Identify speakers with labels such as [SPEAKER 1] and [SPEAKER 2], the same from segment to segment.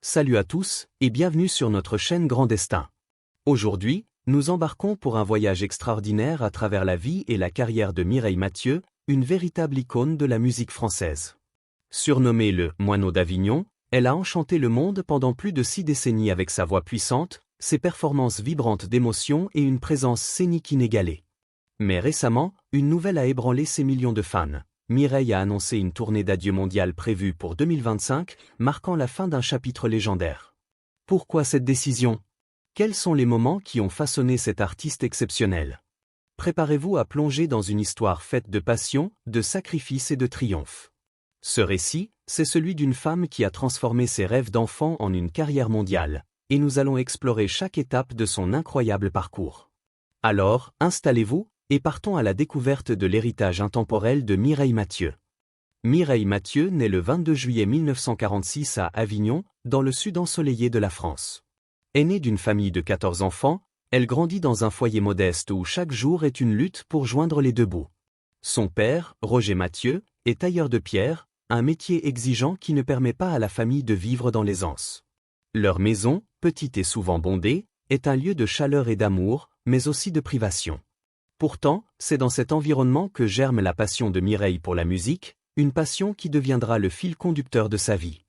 [SPEAKER 1] Salut à tous et bienvenue sur notre chaîne Grand Destin. Aujourd'hui, nous embarquons pour un voyage extraordinaire à travers la vie et la carrière de Mireille Mathieu, une véritable icône de la musique française. Surnommée le Moineau d'Avignon, elle a enchanté le monde pendant plus de 6 décennies avec sa voix puissante, ses performances vibrantes d'émotion et une présence scénique inégalée. Mais récemment, une nouvelle a ébranlé ses millions de fans. Mireille a annoncé une tournée d'adieu mondiale prévue pour 2025, marquant la fin d'un chapitre légendaire. Pourquoi cette décision? Quels sont les moments qui ont façonné cet artiste exceptionnel? Préparez-vous à plonger dans une histoire faite de passion, de sacrifice et de triomphe. Ce récit, c'est celui d'une femme qui a transformé ses rêves d'enfant en une carrière mondiale, et nous allons explorer chaque étape de son incroyable parcours. Alors, installez-vous, et partons à la découverte de l'héritage intemporel de Mireille Mathieu. Mireille Mathieu naît le 22 juillet 1946 à Avignon, dans le sud ensoleillé de la France. Aînée d'une famille de 14 enfants, elle grandit dans un foyer modeste où chaque jour est une lutte pour joindre les deux bouts. Son père, Roger Mathieu, est tailleur de pierre, un métier exigeant qui ne permet pas à la famille de vivre dans l'aisance. Leur maison, petite et souvent bondée, est un lieu de chaleur et d'amour, mais aussi de privation. Pourtant, c'est dans cet environnement que germe la passion de Mireille pour la musique, une passion qui deviendra le fil conducteur de sa vie.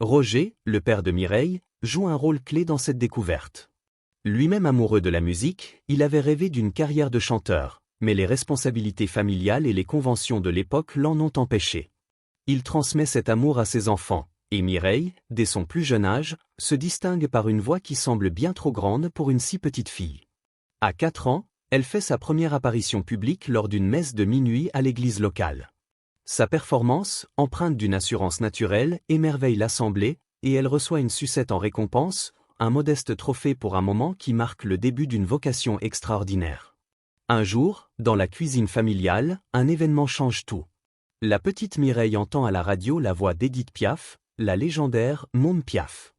[SPEAKER 1] Roger, le père de Mireille, joue un rôle clé dans cette découverte. Lui-même amoureux de la musique, il avait rêvé d'une carrière de chanteur, mais les responsabilités familiales et les conventions de l'époque l'en ont empêché. Il transmet cet amour à ses enfants, et Mireille, dès son plus jeune âge, se distingue par une voix qui semble bien trop grande pour une si petite fille. À 4 ans, elle fait sa première apparition publique lors d'une messe de minuit à l'église locale. Sa performance, empreinte d'une assurance naturelle, émerveille l'assemblée, et elle reçoit une sucette en récompense, un modeste trophée pour un moment qui marque le début d'une vocation extraordinaire. Un jour, dans la cuisine familiale, un événement change tout. La petite Mireille entend à la radio la voix d'Édith Piaf, la légendaire Môme Piaf.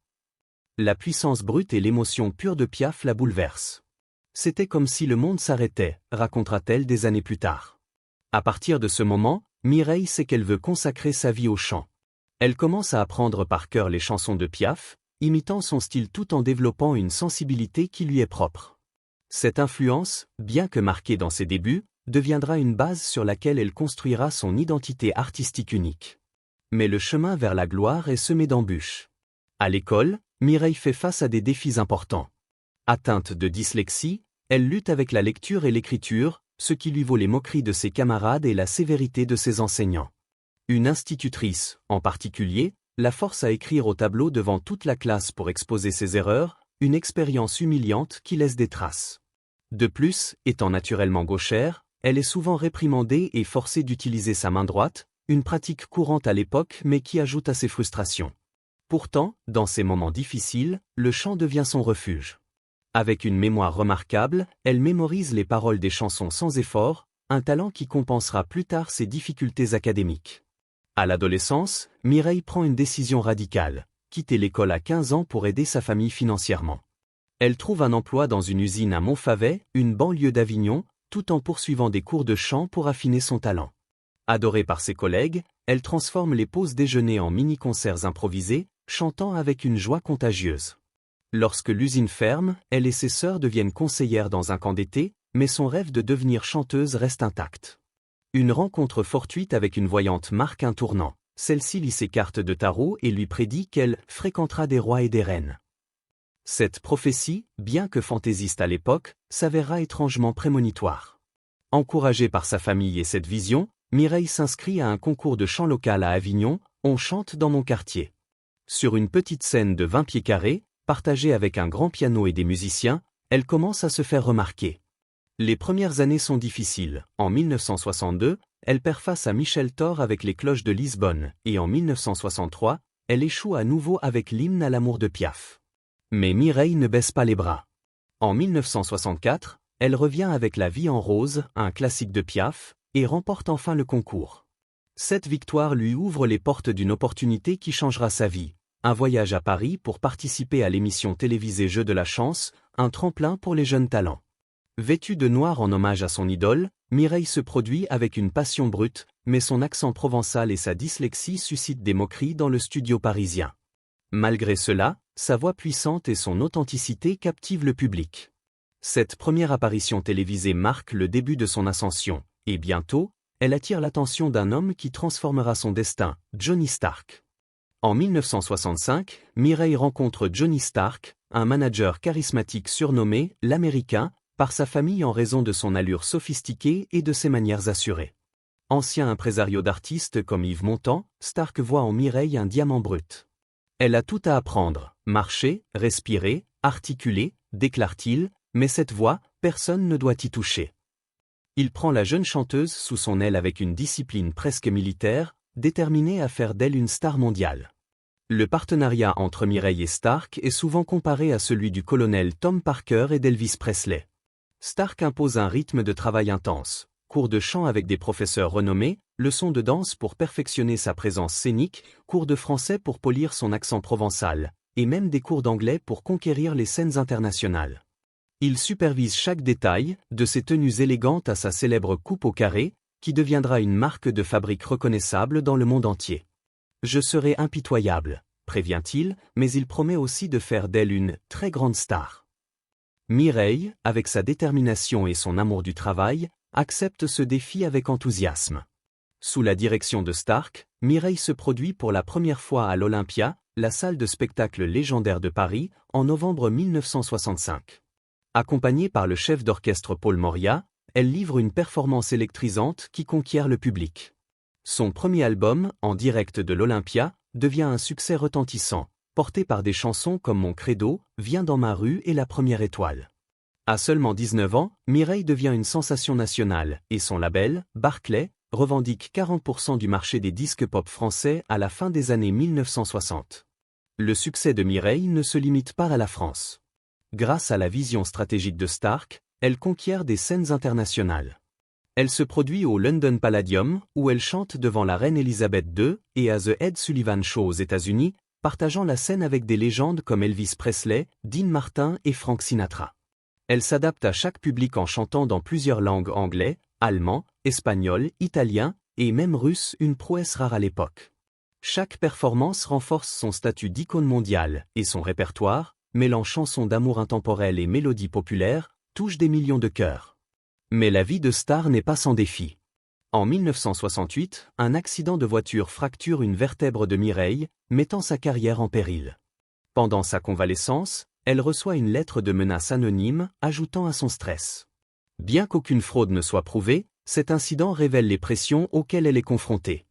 [SPEAKER 1] La puissance brute et l'émotion pure de Piaf la bouleversent. C'était comme si le monde s'arrêtait, racontera-t-elle des années plus tard. À partir de ce moment, Mireille sait qu'elle veut consacrer sa vie au chant. Elle commence à apprendre par cœur les chansons de Piaf, imitant son style tout en développant une sensibilité qui lui est propre. Cette influence, bien que marquée dans ses débuts, deviendra une base sur laquelle elle construira son identité artistique unique. Mais le chemin vers la gloire est semé d'embûches. À l'école, Mireille fait face à des défis importants. Atteinte de dyslexie, elle lutte avec la lecture et l'écriture, ce qui lui vaut les moqueries de ses camarades et la sévérité de ses enseignants. Une institutrice, en particulier, la force à écrire au tableau devant toute la classe pour exposer ses erreurs, une expérience humiliante qui laisse des traces. De plus, étant naturellement gauchère, elle est souvent réprimandée et forcée d'utiliser sa main droite, une pratique courante à l'époque mais qui ajoute à ses frustrations. Pourtant, dans ces moments difficiles, le chant devient son refuge. Avec une mémoire remarquable, elle mémorise les paroles des chansons sans effort, un talent qui compensera plus tard ses difficultés académiques. À l'adolescence, Mireille prend une décision radicale, quitter l'école à 15 ans pour aider sa famille financièrement. Elle trouve un emploi dans une usine à Montfavet, une banlieue d'Avignon, tout en poursuivant des cours de chant pour affiner son talent. Adorée par ses collègues, elle transforme les pauses déjeuner en mini-concerts improvisés, chantant avec une joie contagieuse. Lorsque l'usine ferme, elle et ses sœurs deviennent conseillères dans un camp d'été, mais son rêve de devenir chanteuse reste intact. Une rencontre fortuite avec une voyante marque un tournant. Celle-ci lit ses cartes de tarot et lui prédit qu'elle fréquentera des rois et des reines. Cette prophétie, bien que fantaisiste à l'époque, s'avérera étrangement prémonitoire. Encouragée par sa famille et cette vision, Mireille s'inscrit à un concours de chant local à Avignon, On chante dans mon quartier. Sur une petite scène de 20 pieds carrés, partagée avec un grand piano et des musiciens, elle commence à se faire remarquer. Les premières années sont difficiles. En 1962, elle perd face à Michel Thor avec les cloches de Lisbonne, et en 1963, elle échoue à nouveau avec l'hymne à l'amour de Piaf. Mais Mireille ne baisse pas les bras. En 1964, elle revient avec La vie en rose, un classique de Piaf, et remporte enfin le concours. Cette victoire lui ouvre les portes d'une opportunité qui changera sa vie. Un voyage à Paris pour participer à l'émission télévisée Jeux de la chance, un tremplin pour les jeunes talents. Vêtue de noir en hommage à son idole, Mireille se produit avec une passion brute, mais son accent provençal et sa dyslexie suscitent des moqueries dans le studio parisien. Malgré cela, sa voix puissante et son authenticité captivent le public. Cette première apparition télévisée marque le début de son ascension, et bientôt, elle attire l'attention d'un homme qui transformera son destin, Johnny Stark. En 1965, Mireille rencontre Johnny Stark, un manager charismatique surnommé « l'Américain » par sa famille en raison de son allure sophistiquée et de ses manières assurées. Ancien impresario d'artistes comme Yves Montand, Stark voit en Mireille un diamant brut. Elle a tout à apprendre, marcher, respirer, articuler, déclare-t-il, mais cette voix, personne ne doit y toucher. Il prend la jeune chanteuse sous son aile avec une discipline presque militaire, déterminé à faire d'elle une star mondiale. Le partenariat entre Mireille et Stark est souvent comparé à celui du colonel Tom Parker et d'Elvis Presley. Stark impose un rythme de travail intense, cours de chant avec des professeurs renommés, leçons de danse pour perfectionner sa présence scénique, cours de français pour polir son accent provençal, et même des cours d'anglais pour conquérir les scènes internationales. Il supervise chaque détail, de ses tenues élégantes à sa célèbre coupe au carré, qui deviendra une marque de fabrique reconnaissable dans le monde entier. « Je serai impitoyable », prévient-il, mais il promet aussi de faire d'elle une « très grande star ». Mireille, avec sa détermination et son amour du travail, accepte ce défi avec enthousiasme. Sous la direction de Stark, Mireille se produit pour la première fois à l'Olympia, la salle de spectacle légendaire de Paris, en novembre 1965. Accompagnée par le chef d'orchestre Paul Moria, elle livre une performance électrisante qui conquiert le public. Son premier album, en direct de l'Olympia, devient un succès retentissant, porté par des chansons comme Mon Credo, Viens dans ma rue et La Première Étoile. À seulement 19 ans, Mireille devient une sensation nationale, et son label, Barclay, revendique 40% du marché des disques pop français à la fin des années 1960. Le succès de Mireille ne se limite pas à la France. Grâce à la vision stratégique de Stark, elle conquiert des scènes internationales. Elle se produit au London Palladium, où elle chante devant la reine Elisabeth II, et à The Ed Sullivan Show aux États-Unis, partageant la scène avec des légendes comme Elvis Presley, Dean Martin et Frank Sinatra. Elle s'adapte à chaque public en chantant dans plusieurs langues anglais, allemand, espagnol, italien, et même russe, une prouesse rare à l'époque. Chaque performance renforce son statut d'icône mondiale, et son répertoire, mêlant chansons d'amour intemporelles et mélodies populaires, touche des millions de cœurs. Mais la vie de star n'est pas sans défi. En 1968, un accident de voiture fracture une vertèbre de Mireille, mettant sa carrière en péril. Pendant sa convalescence, elle reçoit une lettre de menace anonyme, ajoutant à son stress. Bien qu'aucune fraude ne soit prouvée, cet incident révèle les pressions auxquelles elle est confrontée.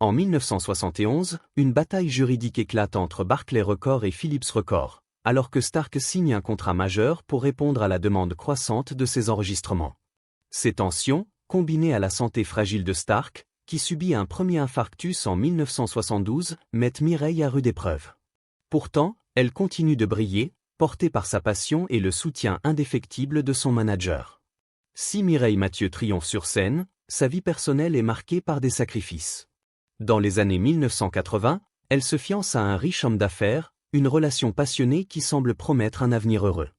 [SPEAKER 1] En 1971, une bataille juridique éclate entre Barclay Records et Philips Records, alors que Stark signe un contrat majeur pour répondre à la demande croissante de ses enregistrements. Ces tensions, combinées à la santé fragile de Stark, qui subit un premier infarctus en 1972, mettent Mireille à rude épreuve. Pourtant, elle continue de briller, portée par sa passion et le soutien indéfectible de son manager. Si Mireille Mathieu triomphe sur scène, sa vie personnelle est marquée par des sacrifices. Dans les années 1980, elle se fiance à un riche homme d'affaires, une relation passionnée qui semble promettre un avenir heureux.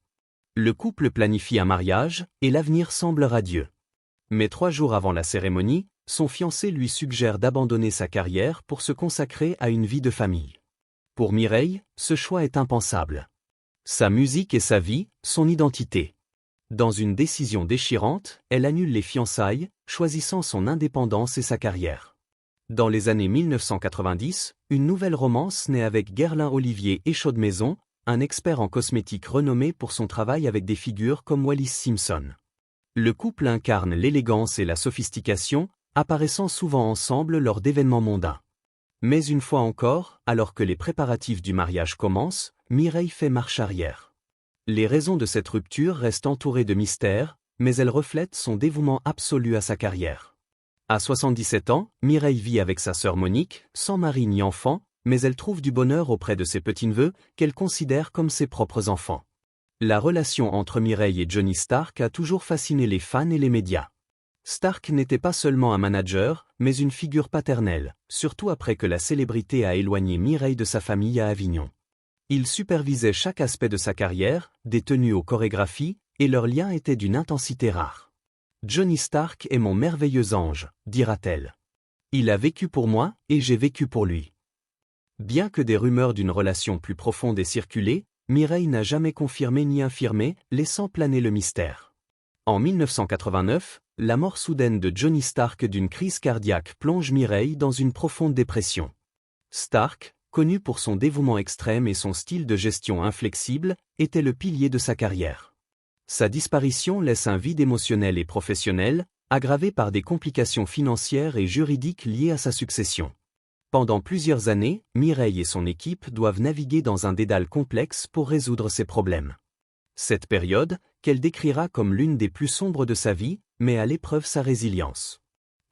[SPEAKER 1] Le couple planifie un mariage, et l'avenir semble radieux. Mais 3 jours avant la cérémonie, son fiancé lui suggère d'abandonner sa carrière pour se consacrer à une vie de famille. Pour Mireille, ce choix est impensable. Sa musique et sa vie, son identité. Dans une décision déchirante, elle annule les fiançailles, choisissant son indépendance et sa carrière. Dans les années 1990, une nouvelle romance naît avec Guerlain Olivier Échaudemaison, un expert en cosmétique renommé pour son travail avec des figures comme Wallis Simpson. Le couple incarne l'élégance et la sophistication, apparaissant souvent ensemble lors d'événements mondains. Mais une fois encore, alors que les préparatifs du mariage commencent, Mireille fait marche arrière. Les raisons de cette rupture restent entourées de mystères, mais elles reflètent son dévouement absolu à sa carrière. À 77 ans, Mireille vit avec sa sœur Monique, sans mari ni enfant, mais elle trouve du bonheur auprès de ses petits-neveux, qu'elle considère comme ses propres enfants. La relation entre Mireille et Johnny Stark a toujours fasciné les fans et les médias. Stark n'était pas seulement un manager, mais une figure paternelle, surtout après que la célébrité a éloigné Mireille de sa famille à Avignon. Il supervisait chaque aspect de sa carrière, des tenues aux chorégraphies, et leur lien était d'une intensité rare. « Johnny Stark est mon merveilleux ange », dira-t-elle. « Il a vécu pour moi, et j'ai vécu pour lui. » Bien que des rumeurs d'une relation plus profonde aient circulé, Mireille n'a jamais confirmé ni infirmé, laissant planer le mystère. En 1989, la mort soudaine de Johnny Stark d'une crise cardiaque plonge Mireille dans une profonde dépression. Stark, connu pour son dévouement extrême et son style de gestion inflexible, était le pilier de sa carrière. Sa disparition laisse un vide émotionnel et professionnel, aggravé par des complications financières et juridiques liées à sa succession. Pendant plusieurs années, Mireille et son équipe doivent naviguer dans un dédale complexe pour résoudre ces problèmes. Cette période, qu'elle décrira comme l'une des plus sombres de sa vie, met à l'épreuve sa résilience.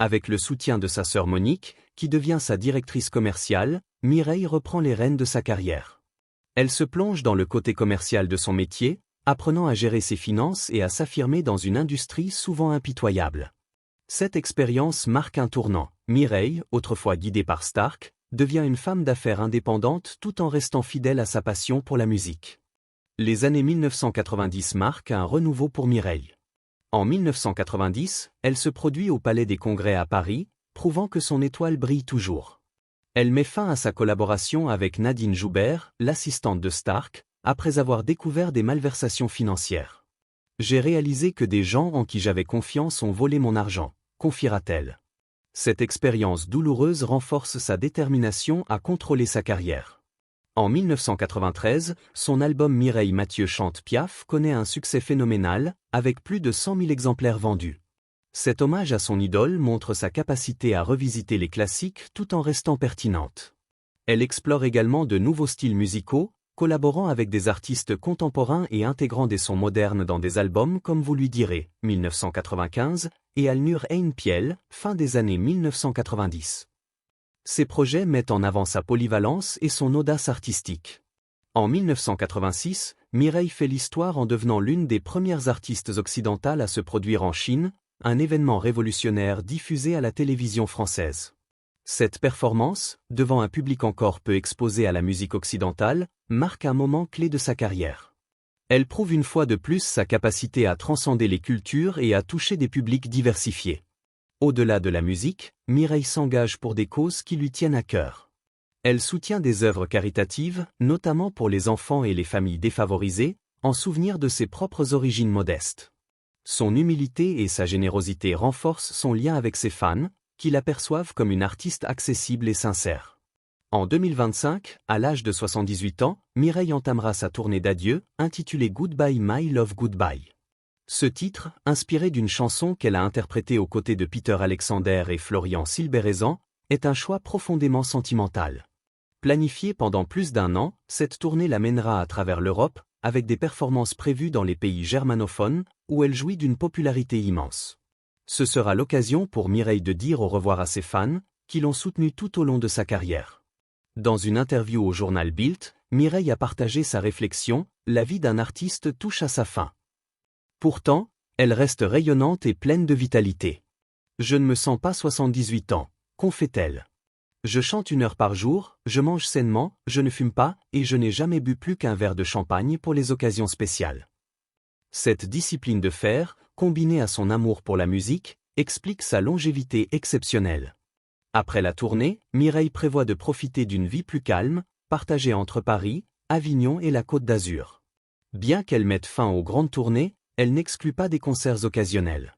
[SPEAKER 1] Avec le soutien de sa sœur Monique, qui devient sa directrice commerciale, Mireille reprend les rênes de sa carrière. Elle se plonge dans le côté commercial de son métier, apprenant à gérer ses finances et à s'affirmer dans une industrie souvent impitoyable. Cette expérience marque un tournant. Mireille, autrefois guidée par Stark, devient une femme d'affaires indépendante tout en restant fidèle à sa passion pour la musique. Les années 1990 marquent un renouveau pour Mireille. En 1990, elle se produit au Palais des Congrès à Paris, prouvant que son étoile brille toujours. Elle met fin à sa collaboration avec Nadine Joubert, l'assistante de Stark, après avoir découvert des malversations financières. « J'ai réalisé que des gens en qui j'avais confiance ont volé mon argent », confiera-t-elle. Cette expérience douloureuse renforce sa détermination à contrôler sa carrière. En 1993, son album Mireille Mathieu chante Piaf connaît un succès phénoménal, avec plus de 100 000 exemplaires vendus. Cet hommage à son idole montre sa capacité à revisiter les classiques tout en restant pertinente. Elle explore également de nouveaux styles musicaux, collaborant avec des artistes contemporains et intégrant des sons modernes dans des albums comme Vous lui direz, 1995, et Alnur Ein Piel, fin des années 1990. Ces projets mettent en avant sa polyvalence et son audace artistique. En 1986, Mireille fait l'histoire en devenant l'une des premières artistes occidentales à se produire en Chine, un événement révolutionnaire diffusé à la télévision française. Cette performance, devant un public encore peu exposé à la musique occidentale, marque un moment clé de sa carrière. Elle prouve une fois de plus sa capacité à transcender les cultures et à toucher des publics diversifiés. Au-delà de la musique, Mireille s'engage pour des causes qui lui tiennent à cœur. Elle soutient des œuvres caritatives, notamment pour les enfants et les familles défavorisées, en souvenir de ses propres origines modestes. Son humilité et sa générosité renforcent son lien avec ses fans, qui l'aperçoivent comme une artiste accessible et sincère. En 2025, à l'âge de 78 ans, Mireille entamera sa tournée d'adieu, intitulée Goodbye My Love Goodbye. Ce titre, inspiré d'une chanson qu'elle a interprétée aux côtés de Peter Alexander et Florian Silberezan, est un choix profondément sentimental. Planifiée pendant plus d'un an, cette tournée l'amènera à travers l'Europe, avec des performances prévues dans les pays germanophones, où elle jouit d'une popularité immense. Ce sera l'occasion pour Mireille de dire au revoir à ses fans, qui l'ont soutenue tout au long de sa carrière. Dans une interview au journal Bild, Mireille a partagé sa réflexion, la vie d'un artiste touche à sa fin. Pourtant, elle reste rayonnante et pleine de vitalité. Je ne me sens pas 78 ans, confie-t-elle. Je chante 1 heure par jour, je mange sainement, je ne fume pas, et je n'ai jamais bu plus qu'un verre de champagne pour les occasions spéciales. Cette discipline de fer, combinée à son amour pour la musique, explique sa longévité exceptionnelle. Après la tournée, Mireille prévoit de profiter d'une vie plus calme, partagée entre Paris, Avignon et la Côte d'Azur. Bien qu'elle mette fin aux grandes tournées, elle n'exclut pas des concerts occasionnels.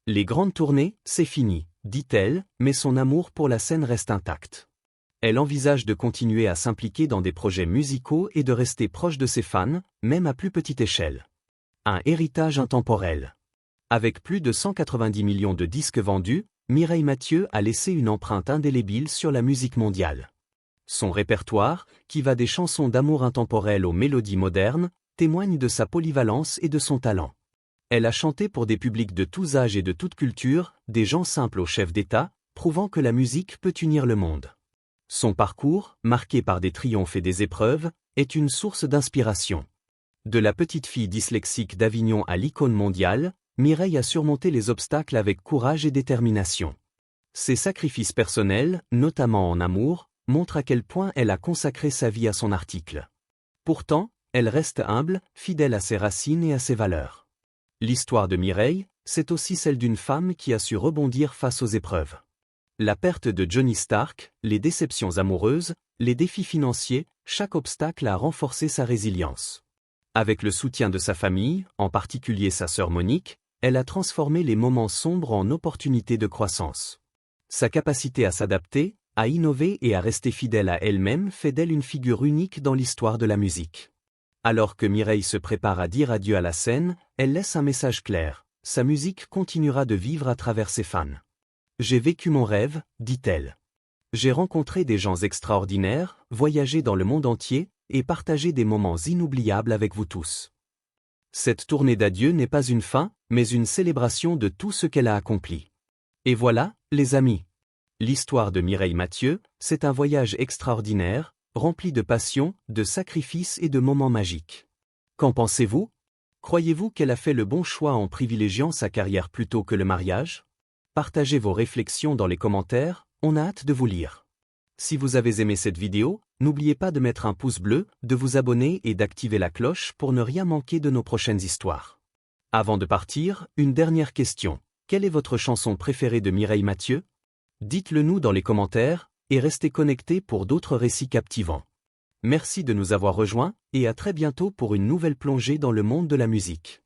[SPEAKER 1] Les grandes tournées, c'est fini, dit-elle, mais son amour pour la scène reste intact. Elle envisage de continuer à s'impliquer dans des projets musicaux et de rester proche de ses fans, même à plus petite échelle. Un héritage intemporel. Avec plus de 190 millions de disques vendus, Mireille Mathieu a laissé une empreinte indélébile sur la musique mondiale. Son répertoire, qui va des chansons d'amour intemporelles aux mélodies modernes, témoigne de sa polyvalence et de son talent. Elle a chanté pour des publics de tous âges et de toutes cultures, des gens simples aux chefs d'État, prouvant que la musique peut unir le monde. Son parcours, marqué par des triomphes et des épreuves, est une source d'inspiration. De la petite fille dyslexique d'Avignon à l'icône mondiale, Mireille a surmonté les obstacles avec courage et détermination. Ses sacrifices personnels, notamment en amour, montrent à quel point elle a consacré sa vie à son article. Pourtant, elle reste humble, fidèle à ses racines et à ses valeurs. L'histoire de Mireille, c'est aussi celle d'une femme qui a su rebondir face aux épreuves. La perte de Johnny Stark, les déceptions amoureuses, Les défis financiers, chaque obstacle a renforcé sa résilience. Avec le soutien de sa famille, en particulier sa sœur Monique, elle a transformé les moments sombres en opportunités de croissance. Sa capacité à s'adapter, à innover et à rester fidèle à elle-même fait d'elle une figure unique dans l'histoire de la musique. Alors que Mireille se prépare à dire adieu à la scène, elle laisse un message clair. Sa musique continuera de vivre à travers ses fans. J'ai vécu mon rêve, dit-elle. J'ai rencontré des gens extraordinaires, voyagé dans le monde entier, et partagé des moments inoubliables avec vous tous. Cette tournée d'adieu n'est pas une fin, mais une célébration de tout ce qu'elle a accompli. Et voilà, les amis. L'histoire de Mireille Mathieu, c'est un voyage extraordinaire, rempli de passion, de sacrifices et de moments magiques. Qu'en pensez-vous? Croyez-vous qu'elle a fait le bon choix en privilégiant sa carrière plutôt que le mariage? Partagez vos réflexions dans les commentaires, on a hâte de vous lire. Si vous avez aimé cette vidéo, n'oubliez pas de mettre un pouce bleu, de vous abonner et d'activer la cloche pour ne rien manquer de nos prochaines histoires. Avant de partir, une dernière question. Quelle est votre chanson préférée de Mireille Mathieu? Dites-le nous dans les commentaires, et restez connectés pour d'autres récits captivants. Merci de nous avoir rejoints, et à très bientôt pour une nouvelle plongée dans le monde de la musique.